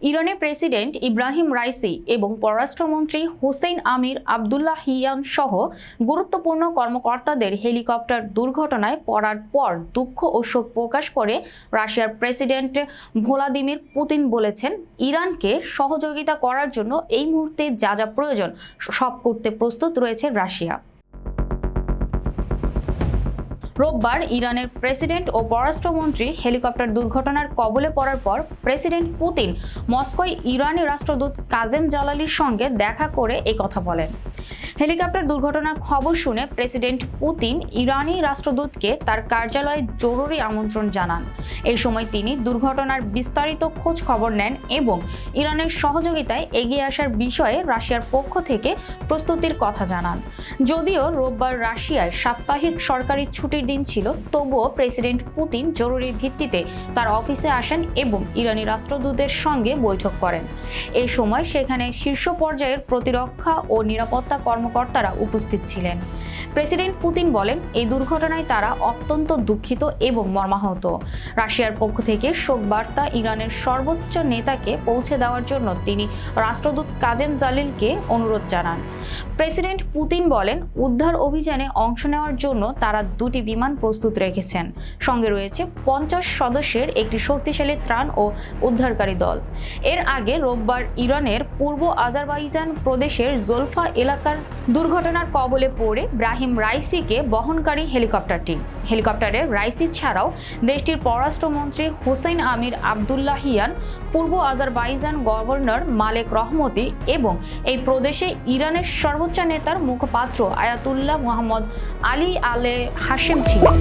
ইরানের president Ebrahim Raisi এবং পররাষ্ট্রমন্ত্রী হোসেইন আমির আবদুল্লাহিয়ান সহ গুরুত্বপূর্ণ কর্মকর্তাদের হেলিকপ্টার দুর্ঘটনায় পড়ার পর দুঃখ ও শোক প্রকাশ করে রাশিয়ার প্রেসিডেন্ট ভ্লাদিমির পুতিন বলেছেন, ইরানকে সহযোগিতা করার জন্য এই মুহূর্তে যা যা প্রয়োজন সব করতে প্রস্তুত রয়েছে রাশিয়া। রোববার ইরানের প্রেসিডেন্ট ও পররাষ্ট্রমন্ত্রী হেলিকপ্টার দুর্ঘটনার কবলে পড়ার পর প্রেসিডেন্ট পুতিন মস্কোয় ইরানি রাষ্ট্রদূত কাজেম জালালির সঙ্গে দেখা করে এই কথা বলেন। হেলিকপ্টার দুর্ঘটনার খবর শুনে প্রেসিডেন্ট পুতিন ইরানি রাষ্ট্রদূতকে তার কার্যালয়ে জরুরি আমন্ত্রণ জানান। এই সময় তিনি দুর্ঘটনার বিস্তারিত খোঁজ খবর নেন এবং ইরানের সহযোগিতায় এগিয়ে আসার বিষয়ে রাশিয়ার পক্ষ থেকে প্রস্তুতির কথা জানান। যদিও রোববার রাশিয়ায় সাপ্তাহিক সরকারি ছুটির দিন ছিল, তবুও প্রেসিডেন্ট পুতিন জরুরি ভিত্তিতে তার অফিসে আসেন এবং ইরানি রাষ্ট্রদূতের সঙ্গে বৈঠক করেন। এই সময় সেখানে শীর্ষ পর্যায়ের প্রতিরক্ষা ও নিরাপত্তা কর্মকর্তারা উপস্থিত ছিলেন। প্রেসিডেন্ট পুতিন বলেন, এই দুর্ঘটনায় তারা অত্যন্ত দুঃখিত এবং মর্মাহত। রাশিয়ার পক্ষ থেকে শোক বার্তা ইরানের সর্বোচ্চ নেতাকে পৌঁছে দেওয়ার জন্য তিনি রাষ্ট্রদূত কাজেম জালিলকে অনুরোধ জানান। প্রেসিডেন্ট পুতিন বলেন, উদ্ধার অভিযানে অংশ নেওয়ার জন্য তারা দুটি বিমান প্রস্তুত রেখেছেন। সঙ্গে রয়েছে 50 সদস্যের একটি শক্তিশালী ত্রাণ ও উদ্ধারকারী দল। এর আগে রোববার ইরানের পূর্ব আজারবাইজান প্রদেশের জোলফা এলাকার দুর্ঘটনার কবলে পড়ে ইব্রাহিম রাইসিকে বহনকারী হেলিকপ্টারে রাইসি ছাড়াও দেশটির পররাষ্ট্রমন্ত্রী হোসেইন আমির আবদুল্লাহিয়ান, পূর্ব আজারবাইজান গভর্নর মালেক রহমতি এবং এই প্রদেশে ইরানের সর্বোচ্চ নেতার মুখপাত্র আয়াতুল্লাহ মুহাম্মদ আলী আলে হাশেম ছিলেন।